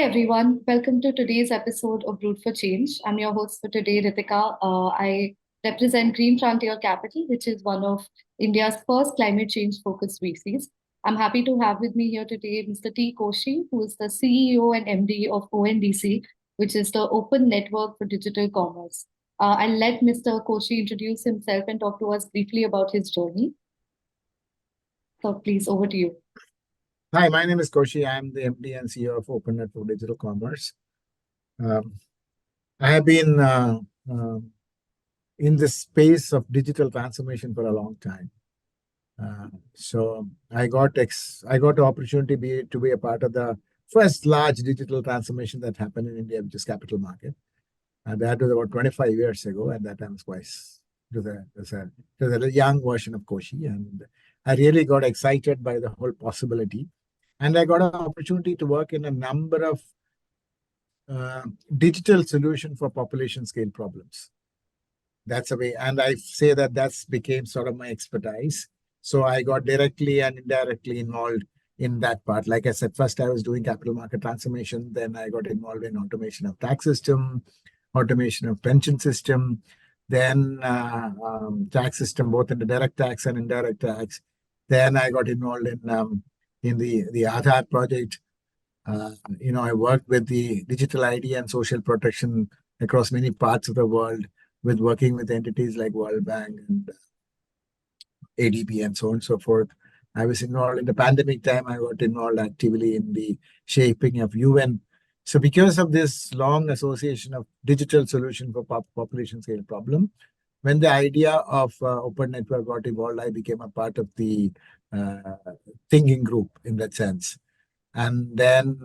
everyone, welcome to today's episode of Brewed For Change. I'm your host for today, Ritika. I represent Green Frontier Capital, which is one of India's first climate change focused VCs. I'm happy to have with me here today Mr. T Koshy, who is the CEO and MD of ONDC, which is the Open Network for Digital Commerce. I'll let Mr. Koshy introduce himself and talk to us briefly about his journey. So please, over to you. Hi, my name is Koshy. I'm the MD and CEO of Open Network Digital Commerce. I have been in this space of digital transformation for a long time. So I got the opportunity to be a part of the first large digital transformation that happened in India, which is capital market. And that was about 25 years ago. At that time, it was a young version of Koshy. And I really got excited by the whole possibility. And I got an opportunity to work in a number of digital solutions for population scale problems. That's a way. And I say that that's became sort of my expertise. So I got directly and indirectly involved in that part. Like I said, first I was doing capital market transformation. Then I got involved in automation of tax system, automation of pension system, then tax system, both in the direct tax and indirect tax. Then I got involved in the Aadhaar project. I worked with the digital ID and social protection across many parts of the world, with working with entities like World Bank and ADB and so on and so forth. I was involved in the pandemic time. I got involved actively in the shaping of UN. So because of this long association of digital solution for population scale problem, when the idea of open network got evolved, I became a part of the thinking group in that sense. And then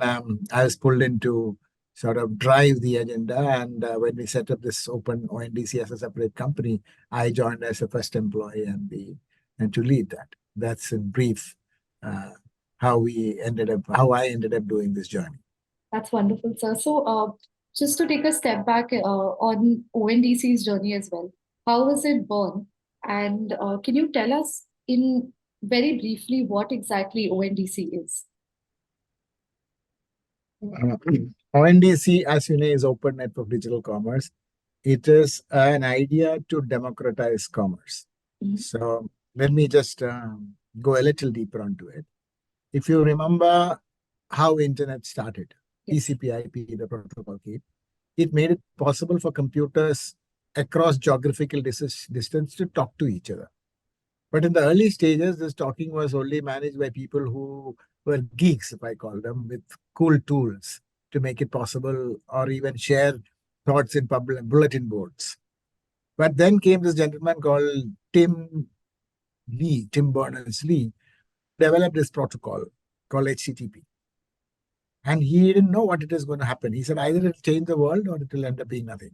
I was pulled in to sort of drive the agenda. And when we set up this open ONDC as a separate company, I joined as a first employee and to lead that. That's in brief how I ended up doing this journey. That's wonderful, sir. So, just to take a step back on ONDC's journey as well, how was it born? And can you tell us in very briefly what exactly ONDC is? ONDC, as you know, is Open Network Digital Commerce. It is an idea to democratize commerce. Mm-hmm. So let me just go a little deeper onto it. If you remember how internet started, yes. TCP/IP, the protocol key, it made it possible for computers across geographical distance to talk to each other. But in the early stages, this talking was only managed by people who were geeks, if I call them, with cool tools to make it possible, or even share thoughts in public bulletin boards. But then came this gentleman called Tim Berners-Lee, developed this protocol called HTTP. And he didn't know what it is going to happen. He said either it'll change the world or it will end up being nothing.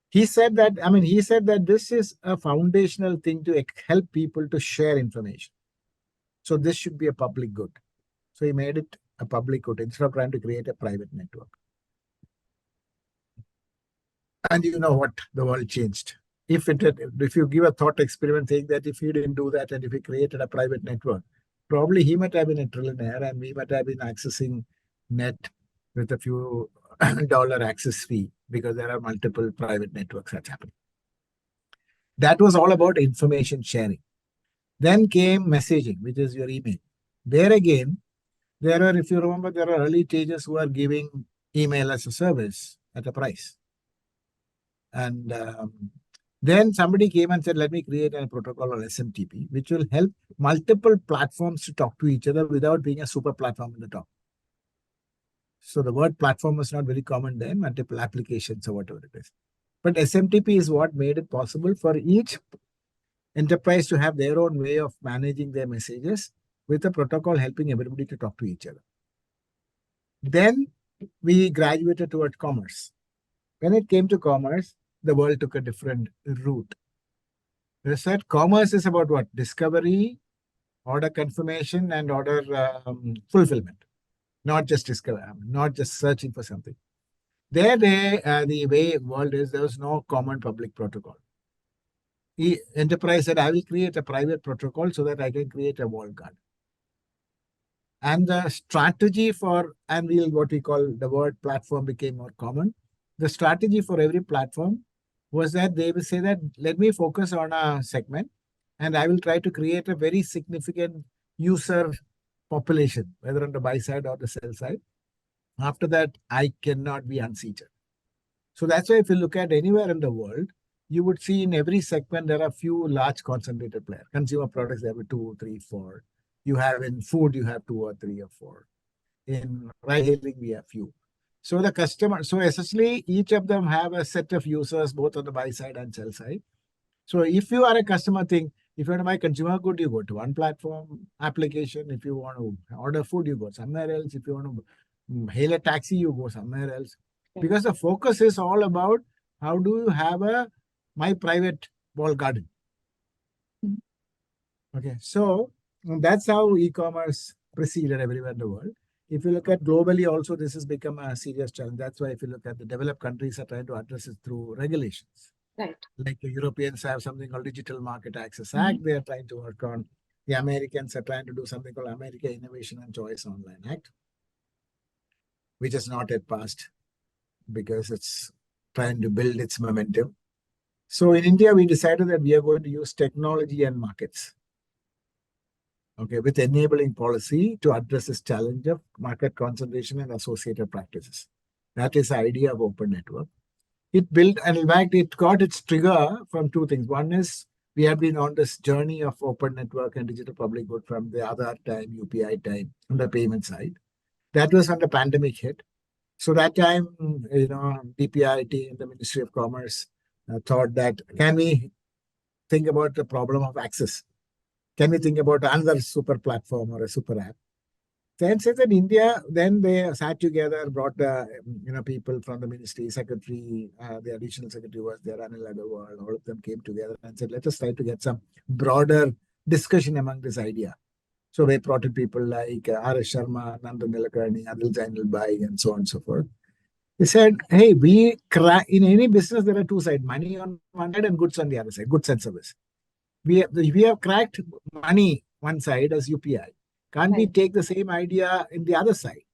He said that this is a foundational thing to help people to share information. So this should be a public good. So he made it a public good instead of trying to create a private network. And you know what? The world changed. If you give a thought experiment saying that if he didn't do that and if he created a private network, probably he might have been a trillionaire and we might have been accessing net with a few dollar access fee because there are multiple private networks that's happening. That was all about information sharing. Then came messaging, which is your email. There again, if you remember, there are early stages who are giving email as a service at a price. And then somebody came and said, let me create a protocol or SMTP, which will help multiple platforms to talk to each other without being a super platform in the top. So the word platform was not very common then, multiple applications or whatever it is. But SMTP is what made it possible for each enterprise to have their own way of managing their messages with a protocol helping everybody to talk to each other. Then we graduated toward commerce. When it came to commerce, the world took a different route. They said commerce is about what? Discovery, order confirmation, and order fulfillment. Not just discovery, not just searching for something. The way world is, there was no common public protocol. The enterprise said, I will create a private protocol so that I can create a walled garden. And the strategy for, and we'll what we call the word platform became more common. The strategy for every platform was that they will say that let me focus on a segment and I will try to create a very significant user population, whether on the buy side or the sell side. After that, I cannot be unseated. So that's why if you look at anywhere in the world, you would see in every segment there are few large concentrated players. Consumer products, there were two, three, four. You have in food, you have two or three or four. In ride hailing, we have few. So the customer, so essentially each of them have a set of users both on the buy side and sell side. So if you are a customer thing, if you want to buy consumer good, you go to one platform application. If you want to order food, you go somewhere else. If you want to hail a taxi, you go somewhere else. Because the focus is all about how do you have a my private wall garden. Mhm. Okay, so that's how e-commerce proceeded everywhere in the world. If you look at globally, also this has become a serious challenge. That's why if you look at the developed countries are trying to address it through regulations. Right. Like the Europeans have something called Digital Market Access Mhm. Act. They are trying to work on. The Americans are trying to do something called America Innovation and Choice Online Act, which has not yet passed because it's trying to build its momentum. So in India, we decided that we are going to use technology and markets, okay, with enabling policy to address this challenge of market concentration and associated practices. That is the idea of open network. It built, and in fact, it got its trigger from two things. One is we have been on this journey of open network and digital public good from the other time, UPI time, on the payment side. That was when the pandemic hit. So that time, DPIT and the Ministry of Commerce thought that can we think about the problem of access? Can we think about another super platform or a super app? Then says that India, then they sat together, brought the people from the ministry, secretary, the additional secretary was there, Anil Agarwal, all of them came together and said, let us try to get some broader discussion among this idea. So they brought in people like R.S. Sharma, Nandan Nilekani, Adil Zainul Bai, and so on and so forth. They said, hey, in any business, there are two sides, money on one side and goods on the other side, goods and service. We have cracked money one side as UPI. Can't we Right. take the same idea in the other side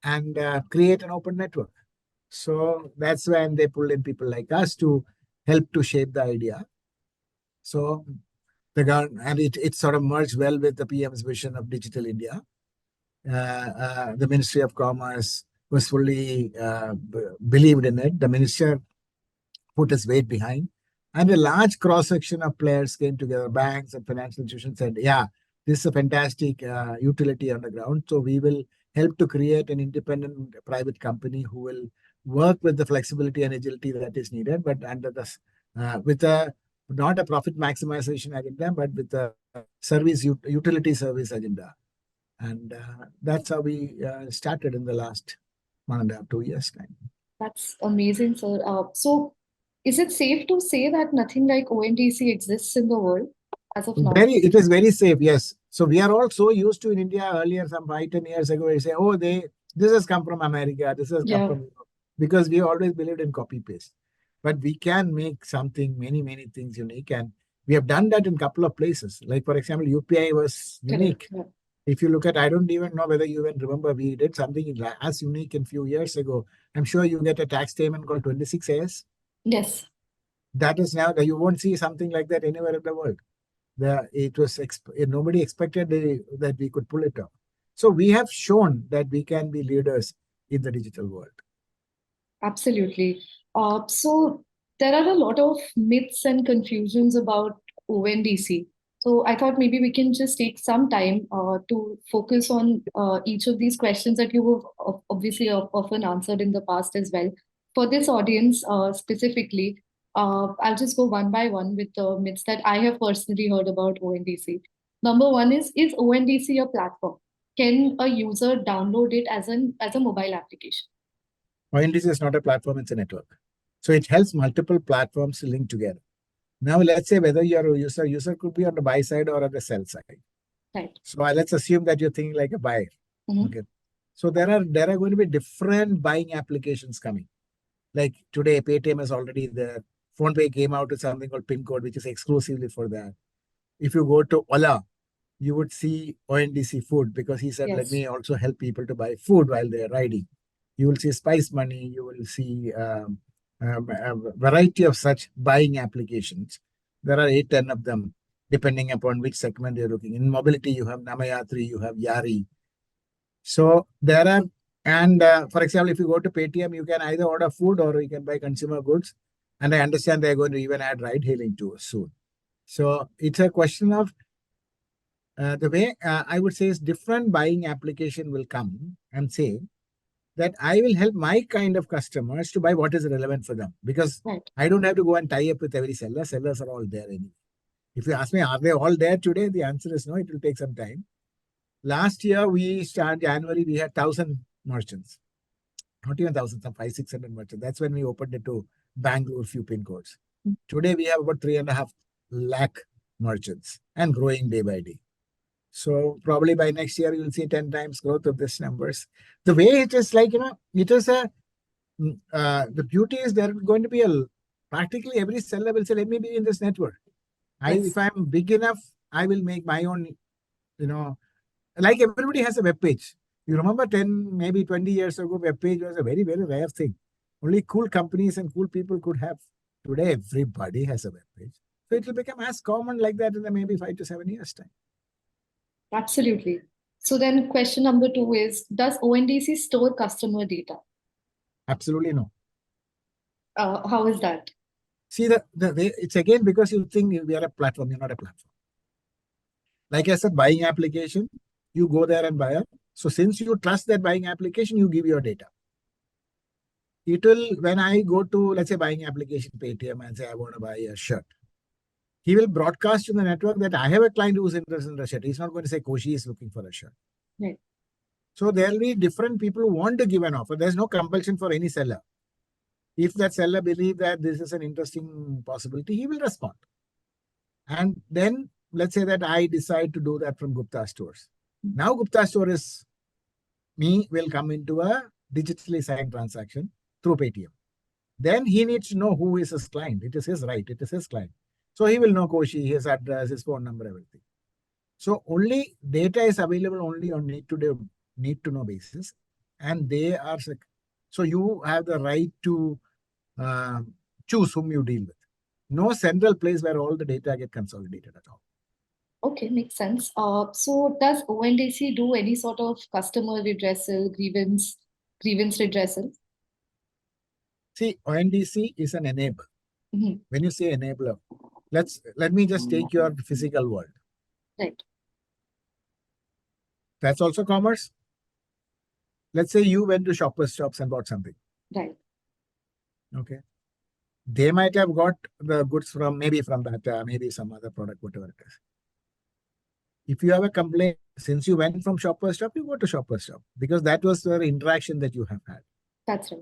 and create an open network? So that's when they pulled in people like us to help to shape the idea. So the government, and it sort of merged well with the PM's vision of digital India. The Ministry of Commerce was fully believed in it. The minister put his weight behind. And a large cross section of players came together, banks and financial institutions said, yeah, this is a fantastic utility on the ground. So we will help to create an independent private company who will work with the flexibility and agility that is needed, but under the with a not a profit maximization agenda, but with a utility service agenda. And that's how we started in the last 1.5, 2 years time. That's amazing, sir. So, is it safe to say that nothing like ONDC exists in the world as of now? It is very safe, yes. So we are all so used to in India earlier, some 5, 10 years ago, we say, oh, this has come from America, this has come Yeah. from Europe, because we always believed in copy paste. But we can make something, many things unique. And we have done that in a couple of places. Like, for example, UPI was Correct. unique. Yeah. If you look at, I don't even know whether you even remember, we did something as unique in few years ago. I'm sure you get a tax statement called 26AS. Yes. That is now, you won't see something like that anywhere in the world. Nobody expected that we could pull it off. So we have shown that we can be leaders in the digital world. Absolutely. So there are a lot of myths and confusions about ONDC. So I thought maybe we can just take some time to focus on each of these questions that you have obviously often answered in the past as well. For this audience specifically, I'll just go one by one with the myths that I have personally heard about ONDC. Number one is ONDC a platform? Can a user download it as a mobile application? ONDC is not a platform, it's a network. So it helps multiple platforms to link together. Now, let's say whether you're a user could be on the buy side or on the sell side. Right. So let's assume that you're thinking like a buyer. Mhm. Okay. So there are going to be different buying applications coming. Like today, Paytm is already there. PhonePe came out with something called PIN code, which is exclusively for that. If you go to Ola, you would see ONDC food because he said, let Yes. me also help people to buy food while they're riding. You will see Spice Money, you will see a variety of such buying applications. There are 8, 10 of them, depending upon which segment you're looking. In mobility, you have Namayatri, you have Yari. So there are, and for example, if you go to Paytm, you can either order food or you can buy consumer goods. And I understand they're going to even add ride hailing to soon. So it's a question of the way I would say is different buying application will come and say that I will help my kind of customers to buy what is relevant for them because Right. I don't have to go and tie up with every seller. Sellers are all there anyway. If you ask me, are they all there today? The answer is no. It will take some time. Last year, we started January, we had 1,000 merchants. Not even 1,000, some 500, 600 merchants. That's when we opened it to Bangalore, few pin codes. Today, we have about 3.5 lakh merchants and growing day by day. So probably by next year, you'll see 10 times growth of these numbers. The way it is like, it is the beauty is there going to be practically every seller will say, let me be in this network. Yes. If I'm big enough, I will make my own, you know, like everybody has a web page. You remember 10, maybe 20 years ago, web page was a very, very rare thing. Only cool companies and cool people could have. Today, everybody has a web page. So it will become as common like that in the maybe 5 to 7 years' time. Absolutely. So then question number two is, does ONDC store customer data? Absolutely no. How is that? See, it's again because you think we are a platform, you're not a platform. Like I said, buying application, you go there and buy it. So since you trust that buying application, you give your data. It will, when I go to, let's say, buying application Paytm and say, I want to buy a shirt, he will broadcast to the network that I have a client who's interested in the shirt. He's not going to say Koshy is looking for a shirt. Right. So there will be different people who want to give an offer. There's no compulsion for any seller. If that seller believes that this is an interesting possibility, he will respond. And then let's say that I decide to do that from Gupta stores. Now Gupta store is me will come into a digitally signed transaction through Paytm. Then he needs to know who is his client. It is his right. It is his client. So he will know Koshy, his address, his phone number, everything. So only data is available only on need to know basis, and they are so you have the right to uh, choose whom you deal with. No central place where all the data get consolidated at all. Okay, makes sense. So does ONDC do any sort of customer redressal, grievance redressal? See, ONDC is an enabler. Mhm. When you say enabler, let me just take your physical world. Right. That's also commerce. Let's say you went to Shoppers Shops and bought something. Right. Okay. They might have got the goods from maybe from that, maybe some other product, whatever it is. If you have a complaint, since you went from Shoppers Shop, you go to Shoppers Shop because that was the interaction that you have had. That's right.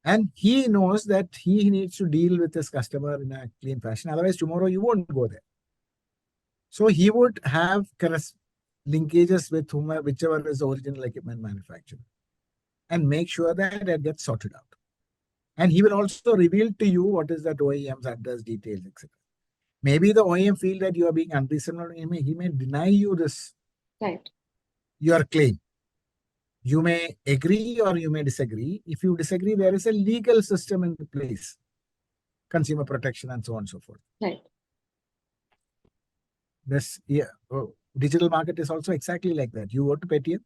And he knows that he needs to deal with his customer in a clean fashion. Otherwise, tomorrow you won't go there. So he would have linkages with whichever is the original equipment manufacturer and make sure that it gets sorted out. And he will also reveal to you what is that OEM's address, details, etc. Maybe the OEM feel that you are being unreasonable. He may deny you Right. your claim. You may agree or you may disagree. If you disagree, there is a legal system in place, consumer protection and so on and so forth. Right. This digital market is also exactly like that. You go to Paytm,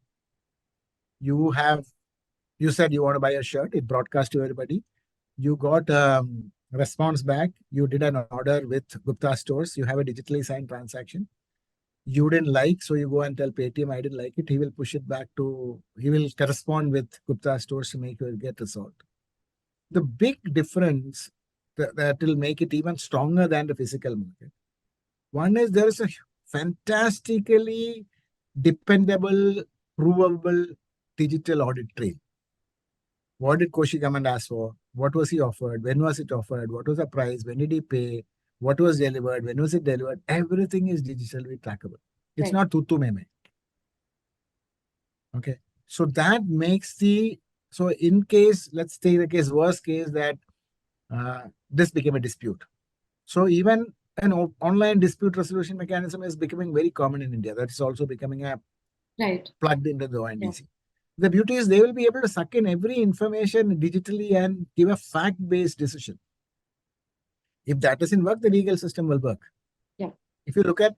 you said you want to buy a shirt, it broadcast to everybody. You got response back. You did an order with Gupta stores. You have a digitally signed transaction. You didn't like, so you go and tell Paytm, I didn't like it. He will push it back he will correspond with Gupta stores to make it get resolved. The big difference that will make it even stronger than the physical market. One is there is a fantastically dependable, provable digital audit trail. What did Koshy come and ask for? What was he offered? When was it offered? What was the price? When did he pay? What was delivered? When was it delivered? Everything is digitally trackable. It's Right. not tutu meme. Okay. So that makes so in case, let's take the case, worst case that this became a dispute. So even an online dispute resolution mechanism is becoming very common in India. That is also becoming a Right. plugged into the Yeah. ONDC. The beauty is they will be able to suck in every information digitally and give a fact-based decision. If that doesn't work, the legal system will work. Yeah. If you look at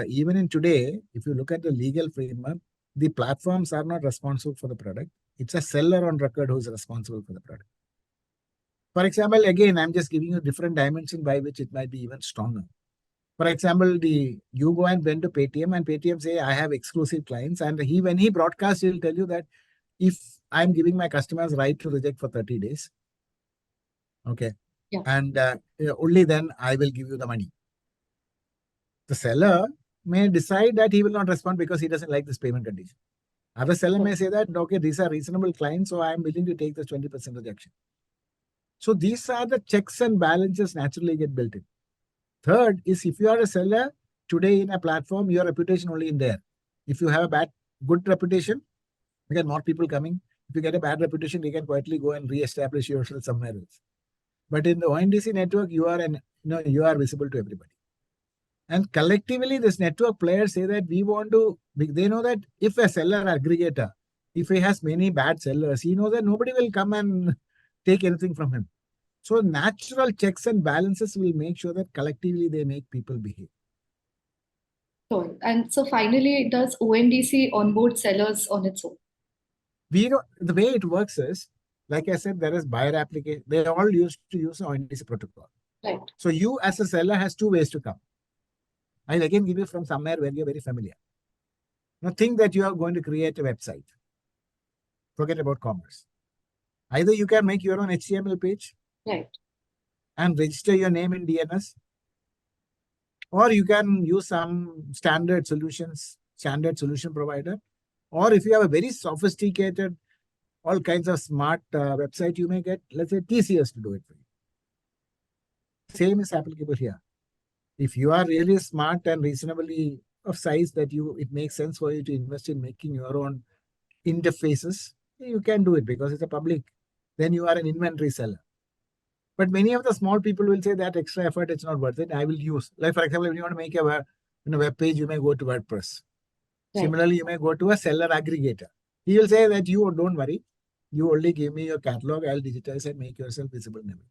even in today, if you look at the legal framework, the platforms are not responsible for the product. It's a seller on record who's responsible for the product. For example, again, I'm just giving you a different dimension by which it might be even stronger. For example, you go and went to Paytm and Paytm say, I have exclusive clients. And when he broadcasts, he'll tell you that if I'm giving my customers right to reject for 30 days, okay, Yeah. and only then I will give you the money. The seller may decide that he will not respond because he doesn't like this payment condition. Other seller may say that, okay, these are reasonable clients, so I am willing to take this 20% rejection. So these are the checks and balances naturally get built in. Third is if you are a seller today in a platform, your reputation only in there. If you have a good reputation, you get more people coming. If you get a bad reputation, you can quietly go and re-establish yourself somewhere else. But in the ONDC network, you are visible to everybody. And collectively, this network players say that they know that if a seller aggregator, if he has many bad sellers, he knows that nobody will come and take anything from him. So natural checks and balances will make sure that collectively they make people behave. Sure. And so finally, does ONDC onboard sellers on its own? The way it works is, like I said, there is buyer application. They all used to use the ONDC protocol. Right. So you as a seller has two ways to come. I'll again give you from somewhere where you're very familiar. Now think that you are going to create a website. Forget about commerce. Either you can make your own HTML page, right, and register your name in DNS, or you can use some standard solution provider, or if you have a very sophisticated, all kinds of smart website, you may get, let's say, TCS to do it for you. Same is applicable here. If you are really smart and reasonably of size that it makes sense for you to invest in making your own interfaces, you can do it because it's a public. Then you are an inventory seller. But many of the small people will say that extra effort, it's not worth it. I will use, like for example, if you want to make a web page, you may go to WordPress. right. Similarly, you may go to a seller aggregator. He will say that you don't worry. You only give me your catalog. I'll digitize and make yourself visible in everything.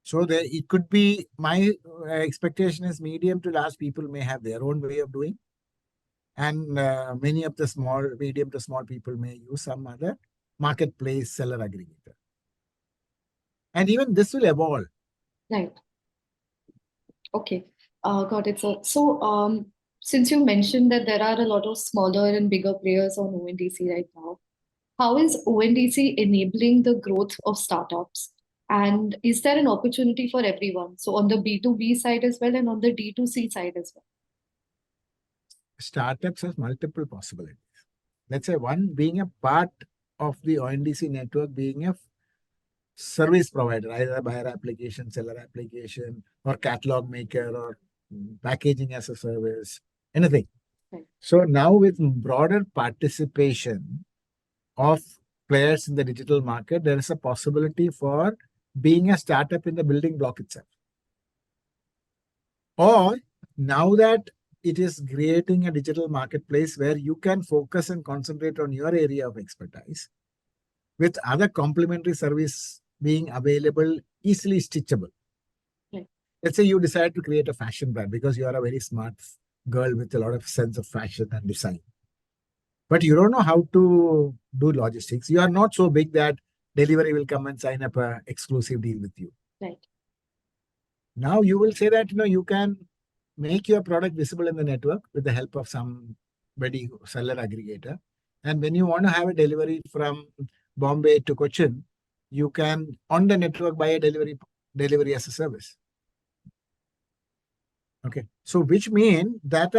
So it could be, my expectation is medium to large people may have their own way of doing. And many of the medium to small people may use some other marketplace seller aggregator. And even this will evolve. Right. Okay. Got it. So, since you mentioned that there are a lot of smaller and bigger players on ONDC right now, how is ONDC enabling the growth of startups? And is there an opportunity for everyone? So on the B2B side as well and on the D2C side as well. Startups have multiple possibilities. Let's say one being a part of the ONDC network, being a service provider, either a buyer application, seller application, or catalog maker, or packaging as a service, anything. Right. So now with broader participation of players in the digital market, there is a possibility for being a startup in the building block itself. Or now that it is creating a digital marketplace where you can focus and concentrate on your area of expertise with other complementary service being available, easily stitchable. Right. Let's say you decide to create a fashion brand because you are a very smart girl with a lot of sense of fashion and design. But you don't know how to do logistics. You are not so big that delivery will come and sign up an exclusive deal with you. Right. Now you will say that you can make your product visible in the network with the help of somebody, seller aggregator. And when you want to have a delivery from Bombay to Cochin, you can on the network buy a delivery as a service. Okay, so which means that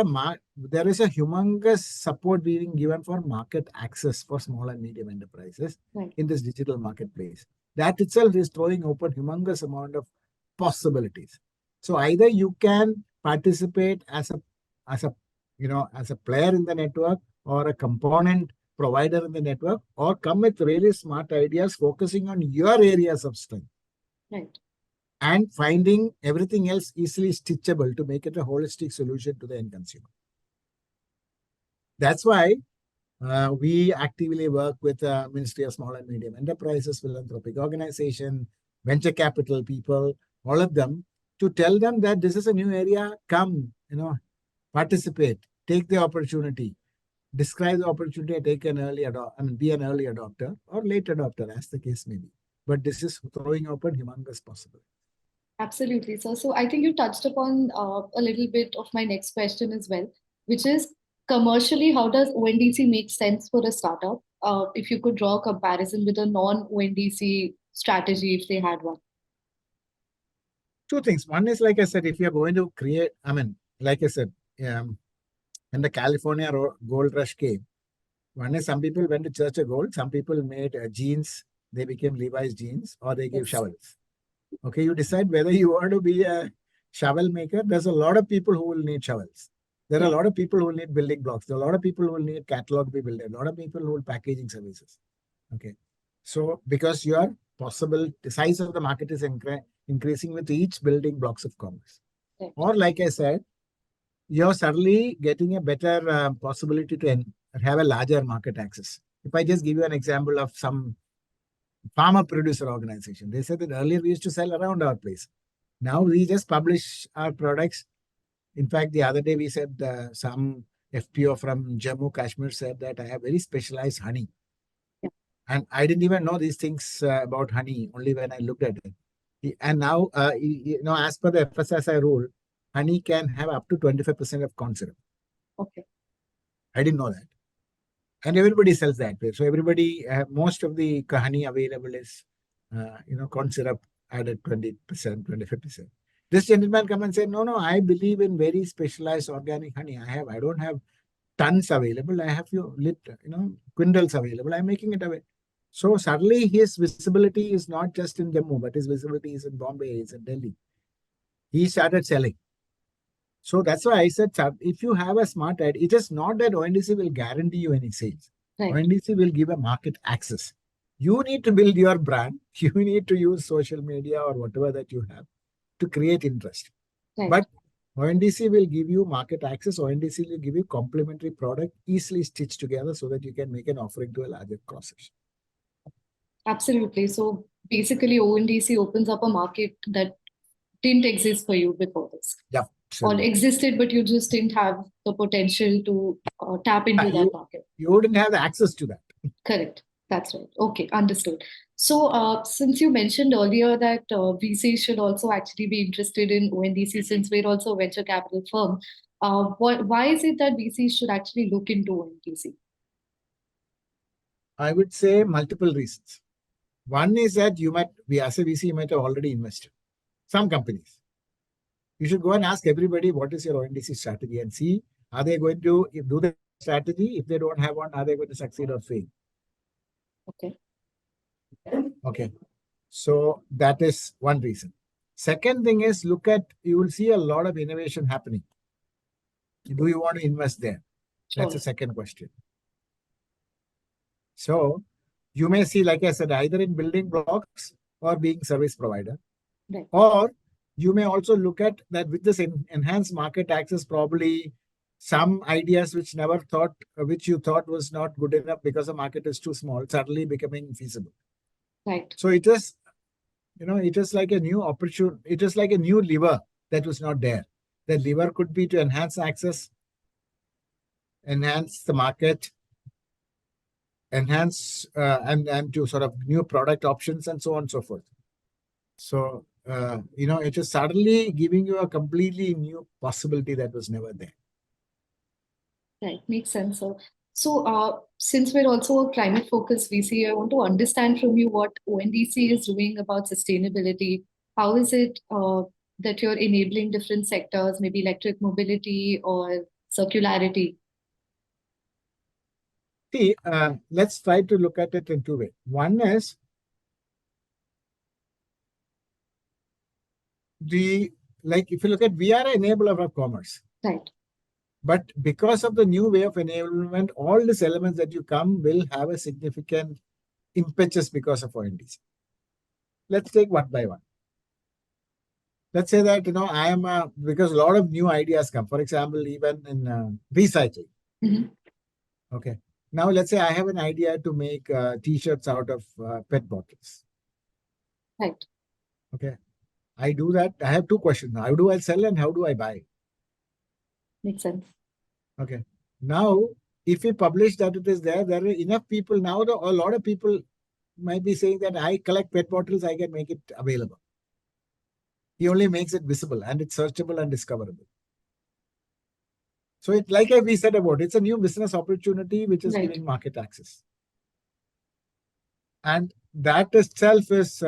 there is a humongous support being given for market access for small and medium enterprises in this digital marketplace. That itself is throwing open humongous amount of possibilities. So either you can participate as a player in the network or a component provider in the network, or come with really smart ideas focusing on your areas of strength. Right. and finding everything else easily stitchable to make it a holistic solution to the end consumer. That's why we actively work with Ministry of Small and Medium Enterprises, philanthropic organization, venture capital people, all of them, to tell them that this is a new area. Come, participate, take the opportunity, describe the opportunity, and take an early be an early adopter or late adopter, as the case may be. But this is throwing open humongous possibilities. Absolutely. So I think you touched upon a little bit of my next question as well, which is commercially, how does ONDC make sense for a startup? If you could draw a comparison with a non-ONDC strategy, if they had one. Two things. One is, like I said, if you're going to create, like I said, when the California gold rush came, one is some people went to Church of Gold, some people made jeans, they became Levi's jeans, or they gave Yes. shovels. Okay, you decide whether you want to be a shovel maker. There's a lot of people who will need shovels. There are a lot of people who will need building blocks. There are a lot of people who will need catalog to be built. A lot of people who will packaging services. Okay, so because your possible the size of the market is increasing with each building blocks of commerce, or like I said, you're suddenly getting a better possibility to have a larger market access. If I just give you an example of some farmer producer organization, they said that earlier we used to sell around our place. Now we just publish our products. In fact, the other day we said some FPO from Jammu Kashmir said that I have very specialized honey. And I didn't even know these things about honey, only when I looked at it. And now, as per the FSSI rule, honey can have up to 25% of corn syrup. Okay. I didn't know that. And everybody sells that way. So everybody, most of the honey available is, corn syrup added 20%, 25%. This gentleman come and say, no, I believe in very specialized organic honey. I don't have tons available. I have quintals available. I'm making it available. So suddenly his visibility is not just in Jammu, but his visibility is in Bombay, is in Delhi. He started selling. So that's why I said, if you have a smart ad, it is not that ONDC will guarantee you any sales. Right. ONDC will give a market access. You need to build your brand. You need to use social media or whatever that you have to create interest. Right. But ONDC will give you market access. ONDC will give you complementary product easily stitched together so that you can make an offering to a larger cross section. Absolutely. So basically, ONDC opens up a market that didn't exist for you before this. Yeah. Absolutely. Or existed, but you just didn't have the potential to tap into that market. You wouldn't have the access to that. Correct. That's right. Okay, understood. So, since you mentioned earlier that VCs should also actually be interested in ONDC, since we're also a venture capital firm, why is it that VCs should actually look into ONDC? I would say multiple reasons. One is that as a VC, you might have already invested. Some companies. You should go and ask everybody what is your ONDC strategy and see, are they going to do the strategy? If they don't have one, are they going to succeed or fail? Okay. So that is one reason. Second thing is you will see a lot of innovation happening. Do you want to invest there? That's the second question. So you may see, like I said, either in building blocks or being service provider. Right. Or you may also look at that with this enhanced market access, probably some ideas which you thought was not good enough because the market is too small, suddenly becoming feasible. Right. So it is like a new opportunity. It is like a new lever that was not there. The lever could be to enhance access, enhance the market, enhance and to sort of new product options and so on and so forth. So, it is suddenly giving you a completely new possibility that was never there. Right, makes sense. So, since we're also a climate-focused VC, I want to understand from you what ONDC is doing about sustainability. How is it that you're enabling different sectors, maybe electric mobility or circularity? See, let's try to look at it in two ways. One is if you look at, we are an enabler of commerce. Right. But because of the new way of enablement, all these elements that you come will have a significant impetus because of ONDC. Let's take one by one. let's say that, I am, because a lot of new ideas come. For example, even in recycling. Mhm. Okay. Now, let's say I have an idea to make t-shirts out of PET bottles. Right. Okay. I do that. I have two questions. How do I sell and how do I buy? Makes sense. Okay. Now, if we publish that it is there, there are enough people now. A lot of people might be saying that I collect PET bottles, I can make it available. He only makes it visible and it's searchable and discoverable. So it, like we said about, it's a new business opportunity which is Right. giving market access, and that itself is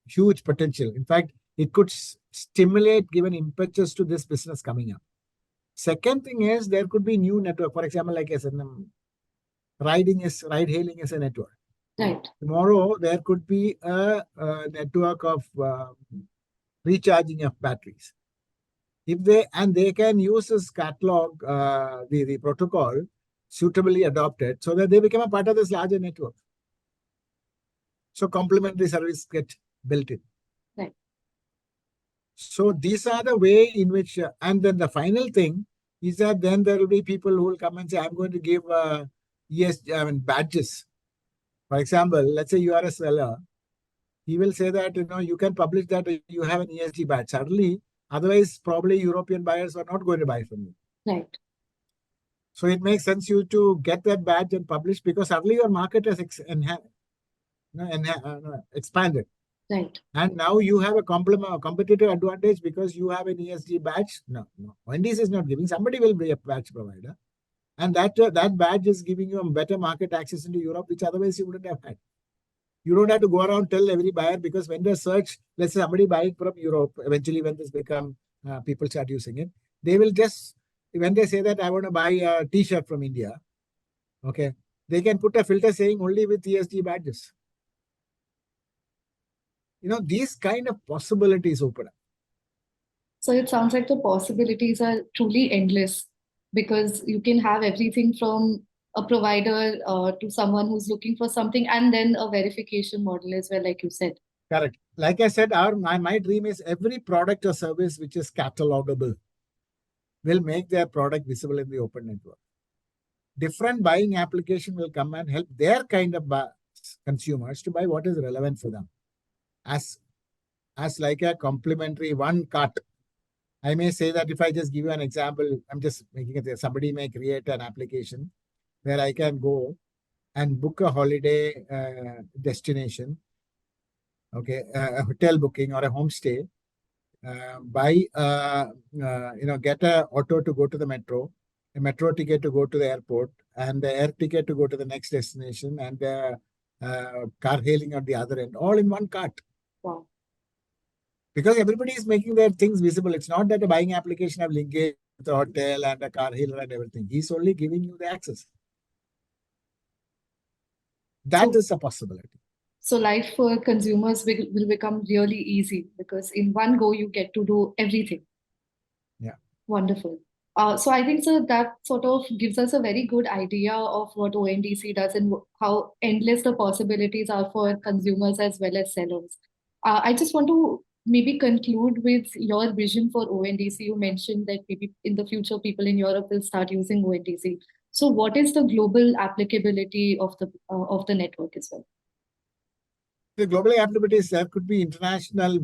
huge potential. In fact, it could stimulate, give an impetus to this business coming up. Second thing is there could be new network. For example, like I said, ride hailing is a network. Right. Tomorrow there could be a network of recharging of batteries. If they can use this catalog, the protocol suitably adopted, so that they become a part of this larger network. So complementary service get built in. Right. So these are the way in which, and then the final thing is that then there will be people who will come and say, I'm going to give badges. For example, let's say you are a seller. He will say that, you can publish that you have an ESG badge. Suddenly, otherwise, probably European buyers are not going to buy from you. Right. So it makes sense you to get that badge and publish, because suddenly your market has expanded. Right. And now you have a competitive advantage because you have an ESG badge. No, ONDC is not giving. Somebody will be a badge provider. And that badge is giving you a better market access into Europe, which otherwise you wouldn't have had. You don't have to go around tell every buyer, because when they search, let's say somebody buying from Europe, eventually when this become, people start using it, they will just, when they say that I want to buy a t-shirt from India, okay, they can put a filter saying only with ESG badges. These kind of possibilities open up. So it sounds like the possibilities are truly endless because you can have everything from a provider to someone who's looking for something and then a verification model as well, like you said. Correct. Like I said, my dream is every product or service which is catalogable will make their product visible in the open network. Different buying application will come and help their kind of consumers to buy what is relevant for them. As like a complementary one cart. I may say that if I just give you an example, I'm just making it there. Somebody may create an application where I can go and book a holiday destination, okay, a hotel booking or a homestay, get a auto to go to the metro, a metro ticket to go to the airport, and the air ticket to go to the next destination, and the car hailing at the other end, all in one cart. Wow. Because everybody is making their things visible. It's not that a buying application have linkage with the hotel and the car hailer and everything. He's only giving you the access. That is a possibility. So life for consumers will become really easy because in one go you get to do everything. Yeah. Wonderful. So I think so that sort of gives us a very good idea of what ONDC does and how endless the possibilities are for consumers as well as sellers. I just want to maybe conclude with your vision for ONDC. You mentioned that maybe in the future people in Europe will start using ONDC. So what is the global applicability of the network as well? The global applicabilities, there could be international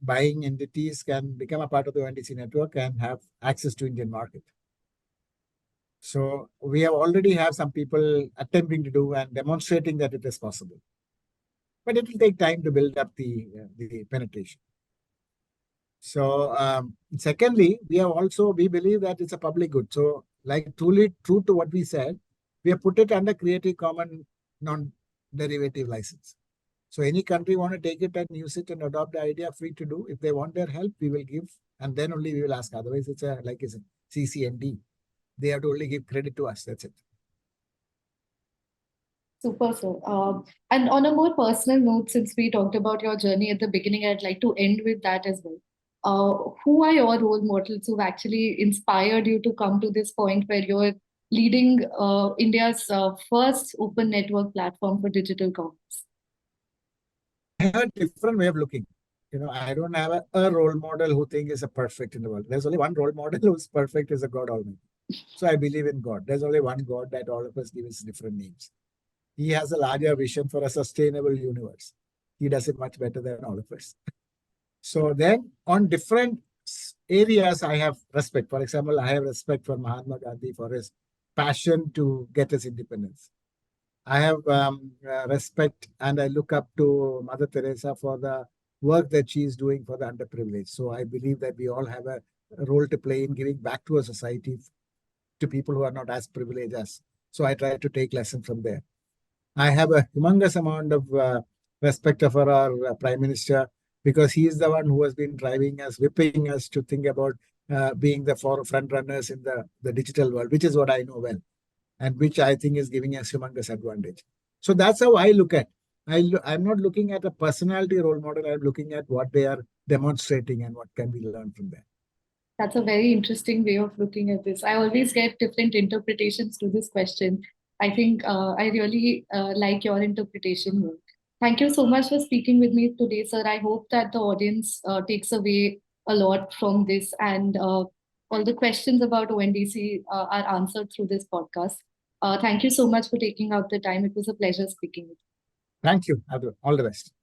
buying entities can become a part of the ONDC network and have access to Indian market. So we have already have some people attempting to do and demonstrating that it is possible. But it will take time to build up the penetration. So secondly, we believe that it's a public good. So like truly true to what we said, we have put it under Creative Commons non-derivative license. So any country want to take it and use it and adopt the idea, free to do. If they want their help, we will give, and then only we will ask. Otherwise, it's like it's a CCND. They have to only give credit to us. That's it. Super, sir. And on a more personal note, since we talked about your journey at the beginning, I'd like to end with that as well. Who are your role models who've actually inspired you to come to this point where you're leading India's first open network platform for digital commerce? I have a different way of looking. I don't have a role model who think is a perfect in the world. There's only one role model who's perfect is a God Almighty. So I believe in God. There's only one God that all of us give us different names. He has a larger vision for a sustainable universe. He does it much better than all of us. So then on different areas, I have respect. For example, I have respect for Mahatma Gandhi for his passion to get his independence. I have respect and I look up to Mother Teresa for the work that she is doing for the underprivileged. So I believe that we all have a role to play in giving back to a society to people who are not as privileged as. So I try to take lesson from there. I have a humongous amount of respect for our Prime Minister because he is the one who has been driving us, whipping us to think about being the front runners in the digital world, which is what I know well and which I think is giving us humongous advantage. So that's how I look at. I'm not looking at a personality role model. I'm looking at what they are demonstrating and what can we learn from them. That's a very interesting way of looking at this. I always get different interpretations to this question. I think I really like your interpretation here. Thank you so much for speaking with me today, sir. I hope that the audience takes away a lot from this and all the questions about ONDC are answered through this podcast. Thank you so much for taking out the time. It was a pleasure speaking with you. Thank you. All the best.